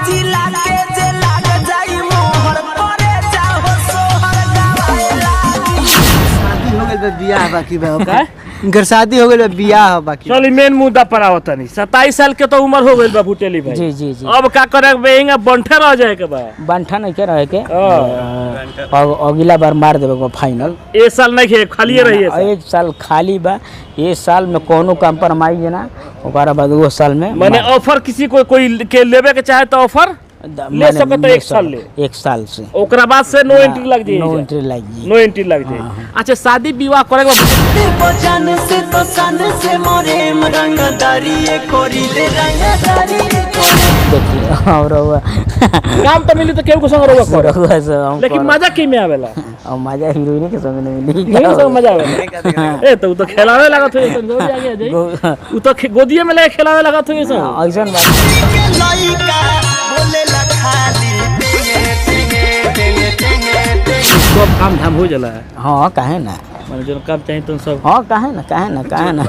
जिला के जे लाग जाई मोहर परे जाओ सोहर गावे लागी। शादी हो गइल बा बियाह बाकी बा ओकर इनकर शादी हो गइल बा बियाह बाकी। चल मेन मुद्दा पर आवत नहीं 27 साल के तो उम्र हो गइल बा भुटेली भाई। जी जी जी। अब का करे बेंगा बंठा रह जाए के बा बंठा नहीं के रहे के अगला बार मार देबे को फाइनल। ए साल नहीं खे खाली रही है एक साल खाली बा। ये साल में कोनो कंप्रोमाइज ना ओकरा बाद वो साल में माने ऑफर किसी को कोई के लेवे के चाहे तो ऑफर ले सके तो 1 साल ले 1 साल से ओकरा बाद से नो एंट्री लग जाए। नो एंट्री लग जाए। नो एंट्री लग जाए। अच्छा शादी विवाह करे बचन से तो सन से मोरे रंगदारी कोरी दे रंगदारी देखिए और काम तो मिली तो केहू को संग रहुआ से लेकिन मजा की में आवेला और मजा हीरोइन के संग नहीं मिली। हीरोइन संग मजा आवेला। ए तो तो खेलावे लागत होई संग जोड़ी आगे जाई उ तो गोदिए में ले खेलावे लागत होई संग ऐसन बात लइका बोले ला खाली सब काम धाम हो जाला। हां काहे ना माने जो काम चाहिए तो सब हां काहे ना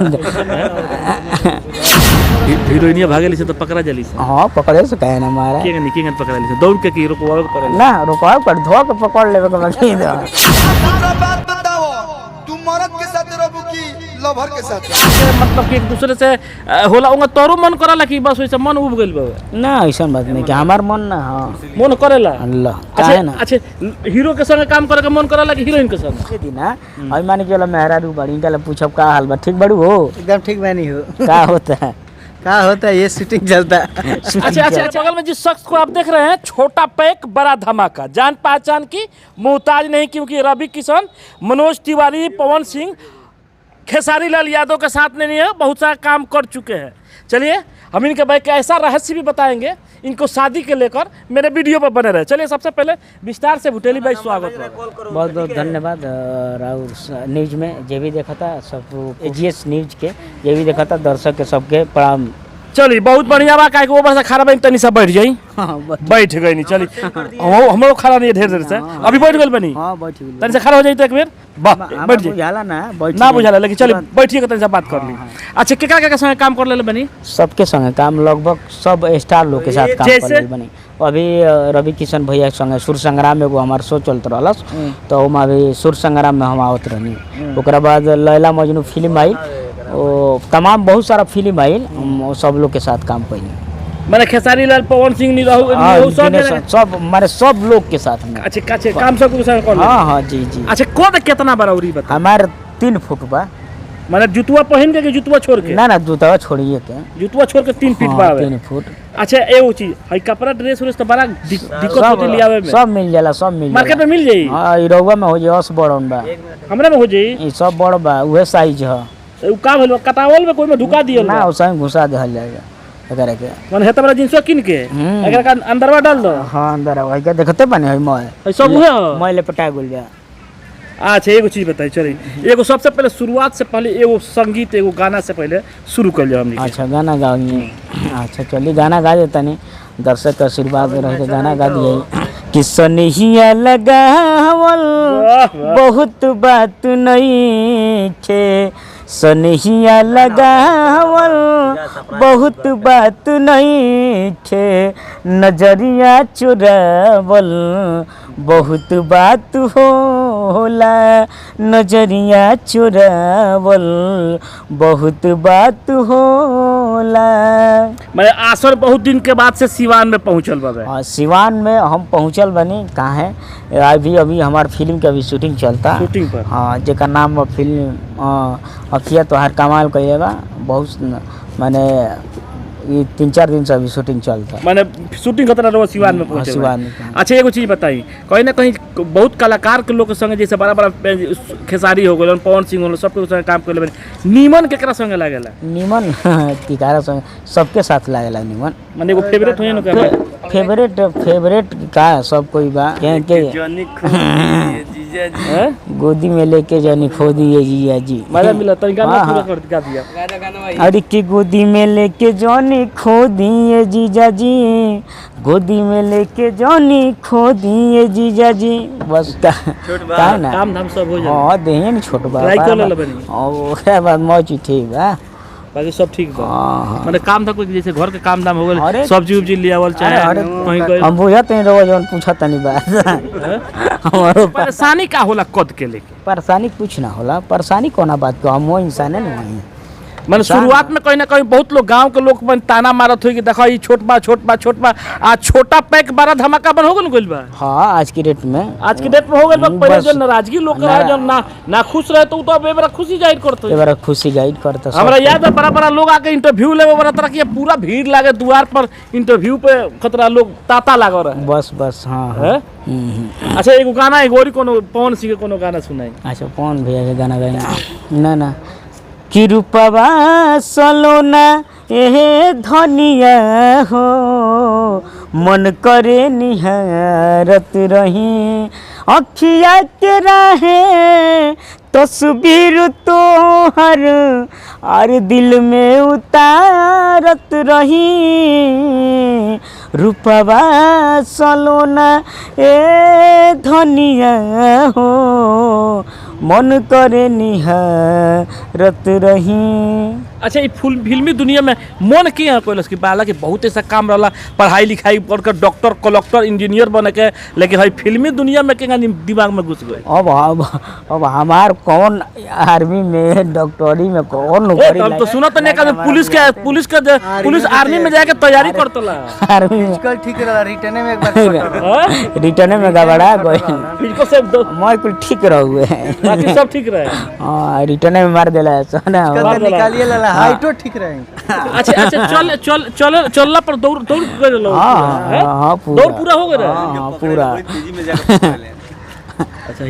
हीरोइनिया भागेली से तो पकड़ा जली से। हां पकड़े से काहे ना मारा के निके पकड़ाली से दौड़ के की रुकवावे पड़े ना रुकवा पर धो के पकड़ लेबे के बाकी दो। बात बताओ तुम मर्द के साथ रहबू की लवर के साथ? मतलब कि एक दूसरे से होला उंगा तोरो मन करला कि बस वैसे मन उब गइल बा ना ऐसा बात नहीं कि हमार मन ना। हां मन करेला अल्लाह काहे ना। अच्छा हीरो के संग काम करे के मन करला कि हीरोइन के संग? के दिन ना अभी मान के चलो मेहरारू बड़ी इनका पूछब का हाल बा ठीक बड़ू हो एकदम ठीक बानी हो। का होता है क्या होता है ये शूटिंग चलता है। अच्छा बगल में जिस शख्स को आप देख रहे हैं छोटा पैक बड़ा धमाका जान पहचान की मोहताज नहीं क्योंकि रवि किशन मनोज तिवारी पवन सिंह खेसारी लाल यादव के साथ नहीं है बहुत सारा काम कर चुके हैं। चलिए हम इनके भाई का ऐसा रहस्य भी बताएंगे इनको शादी के लेकर मेरे वीडियो पर बने रहे। चलिए सबसे पहले विस्तार से भुटेली भाई स्वागत है। बहुत बहुत धन्यवाद राहुल न्यूज में जे भी देखा था सब एजीएस न्यूज के ये भी देखा था दर्शक के सबके प्रणाम। चलिए बहुत बढ़िया बा काहे वो बस खड़ा बनी तनी सा बैठ जाई। बैठ गई नहीं चली हम लोग खड़ा नहीं ढेर देर से अभी बैठ गइल बनी। हां बैठ गइल तनी से खड़ा हो जाई तो एक बेर वाह बैठ जाई बुझाला ना बैठ ना बुझाला लेकिन चलिए बैठिए के तनी से बात कर ली। अच्छा केकरा संगे काम कर लेले बनी? सबके संगे काम लगभग सब स्टार लोग के साथ काम कर लेले बनी। अभी रवि किशन भैया के संगे सुर संग्राम एगो हमार शो चलत रहलस तो हम अभी सुर संग्राम में हम आवत रहनी। ओकरा बाद लैला मजनू फिल्म आई ओ तमाम बहुत सारा फिल्म आई सब लोग के साथ काम कइली। माने खेसारी लाल पवन सिंह नहीं रहू सब मारे सब लोग के साथ में। अच्छा काम सब के संग कर ले। हां जी जी। अच्छा कोद कितना बराबरी बता? हमार 3 फुट बा। माने जुतवा पहन के जुतवा छोड़ के? ना जूता छोड़िए के जुतवा छोड़ के 3 फीट बा 3 फुट। अच्छा एगो चीज हई कपड़ा ड्रेस उरेस तो बड़ा दिक्कत होती लियावे में। सब मिल जाला सब मिल मार्केट में मिल जाई। हां ई रउवा में हो जाई 10 बड़न बा हमरा में हो जाई ई सब बड़ बा उहे साइज ह। उ का भेल कटावल में कोई में ढुका दियल ना ओसा घुसा देहल जाएगा एकरा के। माने हेता बड़ा जींसवा किन के एकरा का अंदरवा डाल दो। हां अंदर आवा के देखते बने हई मैं सब उहे मैं लेपटा गेल बा। अच्छा एगो चीज बताई चलिए एगो सबसे पहले शुरुआत से पहले एगो संगीत एगो गाना से पहले शुरू कर लिया हमने। अच्छा गाना गाइए। अच्छा चलिए गाना गा देता नहीं दर्शक का आशीर्वाद रहे के गाना गा दिए कि सनहिया लगावल बहुत बात नहीं छे सनहिया लगावल बहुत बात नहीं छे नजरिया चुरावल बहुत बात होला नजरिया चुरावल बहुत बात होला। मैं आसर बहुत दिन के बाद से सिवान में पहुंचल बाबे। हाँ सिवान में हम पहुंचल बनी कहाँ है अभी हमार फिल्म के अभी शूटिंग चलता शूटिंग पर। हाँ जेकर नाम फिल्म अखिया तोहार कमाल कहिएगा बहुत माने ये 3-4 दिन से अभी शूटिंग चलता माने शूटिंग खतरा रहो सिवान में पहुंचे। सिवान में। अच्छा एगो चीज बताई कहीं ना कहीं बहुत कलाकार के लोग के संगे जैसे बड़ा बड़ा खेसारी हो गए पवन सिंह हो सबके संगे काम कर नीमन केकरा संगे लागेला? नीमन तिकारा संगे सबके साथ लागेला नीमन माने एगो फेवरेट होय न फेवरेट का सब कोई बा गोदी में लेके जानी खो दिए जिया जी मजा मिला तो गाना पूरा कर दिया। अरे की गोदी में लेके जानी खो दिए जीजा जी गोदी में लेके जानी खो दिए जीजा जी बस का ना काम धाम सब हो जाए। हां देहे न छोट बा ट्राई कर ले बनी और ओकरा बाद मौज ठीक बा बाकी सब ठीक बा। हाँ। माने काम था कोई जैसे घर के काम दाम हो गए, अरे- सब्जी उब्जी ले आवल चाहे कहीं गए। हम बुझत नहीं रहो जौन पूछत नहीं बात हमारो परेशानी का होला कद के लेके? परेशानी कुछ ना होला, परेशानी कोना बात को, हम वो इंसान है नहीं। माने शुरुआत में कहीं ना कहीं बहुत लोग गांव के लोग मन ताना मारत हुई कि देखो ये छोट बा आज छोटा पैक बड़ा धमाका बन हो गइल बा। हाँ आज की डेट में, आज की डेट में हो गइल बा। पहले बस- जो नाराजगी लोग रहे, जो ना खुश रहे तो उ तो अब एबरा खुशी जाहिर करत ये बार खुशी गाइड करता सब। हमरा याद है बड़ा लोग आके इंटरव्यू लेवे बड़ा तरह की पूरा भीड़ लागे द्वार पर, इंटरव्यू पे खतरा लोग ताता लागो रहे। बस हाँ हाँ। हैं? अच्छा एगो गाना एगो और कोनो पवन सिंह के कोनो गाना सुनाई। अच्छा कौन भैया के गाना गाएंगे? ना कि रूपवा सलोना एहे धनिया हो, मन करे निहारत रही अखिया के राहे तस्वीर तोहर और दिल में उतारत रही। रूपवा सलोना ए धनिया हो, मन करे निहारत रही। अच्छा ये फिल्मी दुनिया में मन के यहाँ कोई की बाला कि बहुत ऐसा काम रहला, पढ़ाई लिखाई पढ़कर डॉक्टर कलेक्टर इंजीनियर बने के, लेकिन भाई फिल्मी दुनिया में के दिमाग में घुस गए। अब हमार कौन आर्मी में डॉक्टरी में कौन नौकरी हम तो सुना तो नहीं का पुलिस आर्मी में जाके तैयारी करतला। आर्मी में कल ठीक रहा, रिटर्न में एक बार रिटर्न में गबड़ा गए, फिजिको से मैं कुल ठीक रहुए। बाकी सब ठीक रहे। हाँ रिटर्न में मार देला सोना। कल निकालिए लला, हाइटो ठीक रहेंगे। अच्छा चलला पर दौड़ कर लो। हाँ पूरा दौड़ पूरा हो गया। हाँ पूरा। अच्छा